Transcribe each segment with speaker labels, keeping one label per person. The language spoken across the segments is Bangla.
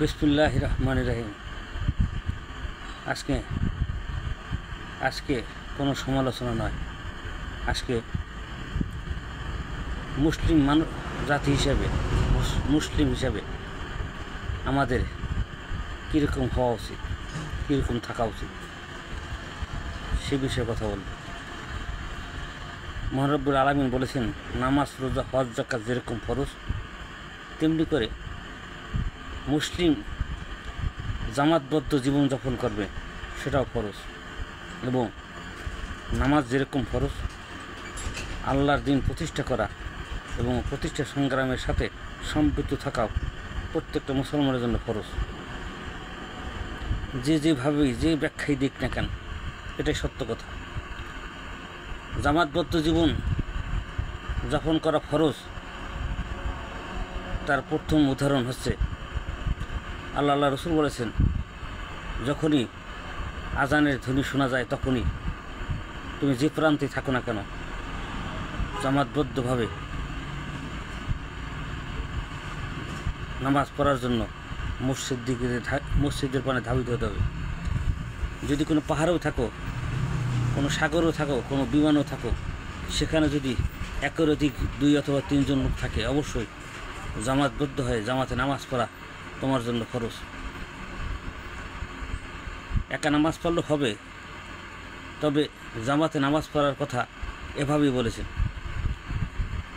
Speaker 1: বিসমিল্লাহির রহমানির রহিম। আজকে কোনো সমালোচনা নয়। আজকে মুসলিম জাতি হিসাবে, মুসলিম হিসাবে আমাদের কীরকম হওয়া উচিত, কীরকম থাকা উচিত সে বিষয়ে কথা বলব। মহান রব্বুল আলামিন বলেছেন, নামাজ, রোজা, হজ, যাকাত যেরকম ফরজ, তেমনি করে মুসলিম জামাতবদ্ধ জীবনযাপন করবে সেটাও ফরজ। এবং নামাজ যেরকম ফরজ, আল্লাহর দিন প্রতিষ্ঠা করা এবং প্রতিষ্ঠা সংগ্রামের সাথে সম্পৃক্ত থাকাও প্রত্যেকটা মুসলমানের জন্য ফরজ। যেভাবেই যে ব্যাখ্যাই দিক না কেন, এটাই সত্য কথা। জামাতবদ্ধ জীবন যাপন করা ফরজ, তার প্রথম উদাহরণ হচ্ছে আল্লাহ রসুল বলেছেন, যখনই আজানের ধ্বনি শোনা যায় তখনই তুমি যে প্রান্তে থাকো না কেন জামাতবদ্ধভাবে নামাজ পড়ার জন্য মসজিদের পানে ধাবিত হতে হবে। যদি কোনো পাহাড়েও থাকো, কোনো সাগরেও থাকো, কোনো বিমানেও থাকো, সেখানে যদি একের অধিক 2 অথবা 3 জন লোক থাকে, অবশ্যই জামাতবদ্ধ হয়ে জামাতে নামাজ পড়া তোমার জন্য খরচ। একা নামাজ পড়লে হবে, তবে জামাতে নামাজ পড়ার কথা এভাবেই বলেছেন।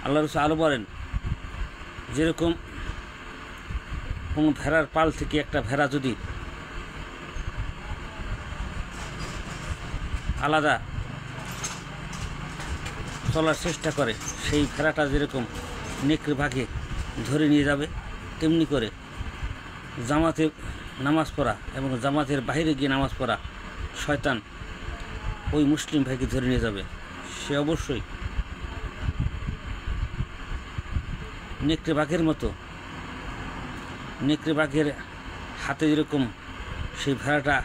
Speaker 1: আল্লাহ রাসূল আরও বলেন, যেরকম কোনো ভেড়ার পাল থেকে একটা ভেড়া যদি আলাদা চলার চেষ্টা করে, সেই ভেড়াটা যেরকম নেকড়ে ভাগে ধরে নিয়ে যাবে, তেমনি করে জামাতে নামাজ পড়া এবং জামাতের বাইরে গিয়ে নামাজ পড়া শয়তান ওই মুসলিম ভাইকে ধরে নিয়ে যাবে। সে অবশ্যই নেকড়ে বাঘের মতো, নেকড়ে বাঘের হাতে যেরকম সেই ভেড়াটা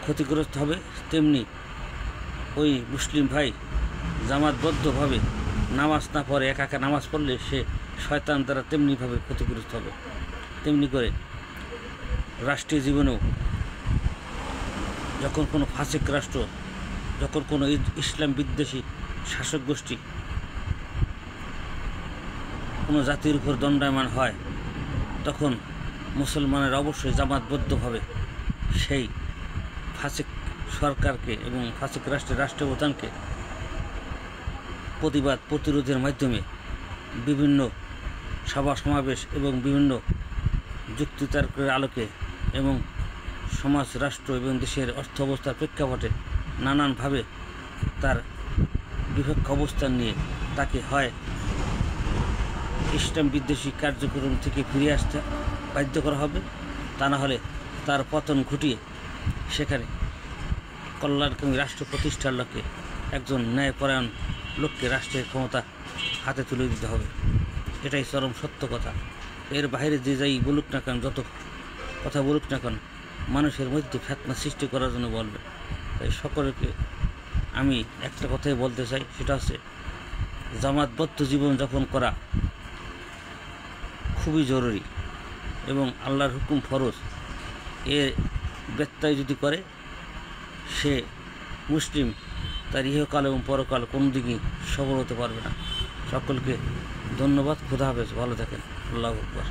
Speaker 1: ক্ষতিগ্রস্ত হবে, তেমনি ওই মুসলিম ভাই জামাতবদ্ধভাবে নামাজ না পড়ে একা নামাজ পড়লে সে শয়তান দ্বারা তেমনিভাবে ক্ষতিগ্রস্ত হবে। তেমনি করে রাষ্ট্রীয় জীবনেও যখন কোনো ফাসিক রাষ্ট্র, যখন কোনো ইসলাম বিদ্বেষী শাসক গোষ্ঠী কোনো জাতির উপর দণ্ডায়মান হয়, তখন মুসলমানের অবশ্যই জামাতবদ্ধভাবে সেই ফাসিক সরকারকে এবং ফাসিক রাষ্ট্রের প্রধানকে প্রতিরোধের মাধ্যমে বিভিন্ন সভা সমাবেশ এবং বিভিন্ন যুক্তিতর্কের আলোকে এবং সমাজ, রাষ্ট্র এবং দেশের অর্থ অবস্থার প্রেক্ষাপটে নানানভাবে তার বিপক্ষ অবস্থান নিয়ে তাকে হয় ইসলাম বিদ্বেষী কার্যক্রম থেকে ফিরে আসতে বাধ্য করা হবে, তা না হলে তার পতন ঘটিয়ে সেখানে কল্যাণকামী রাষ্ট্র প্রতিষ্ঠার লক্ষ্যে একজন ন্যায়পরায়ণ লোককে রাষ্ট্রের ক্ষমতা হাতে তুলে দিতে হবে। এটাই চরম সত্য কথা। এর বাইরে যে যাই বলুক না কেন, যত কথা বলুক না কেন, মানুষের মধ্যে ফিতনা সৃষ্টি করার জন্য বলবে। তাই সকলকে আমি একটা কথাই বলতে চাই, সেটা হচ্ছে জামাতবদ্ধ জীবনযাপন করা খুবই জরুরি এবং আল্লাহর হুকুম ফরজ। এর ব্যত্যয় যদি করে সে মুসলিম, তার ইহকাল এবং পরকাল কোনো দিকেই সফল হতে পারবে না। সকলকে ধন্যবাদ। খোদা হাফেজ। ভালো থাকেন। আল্লাহু আকবার।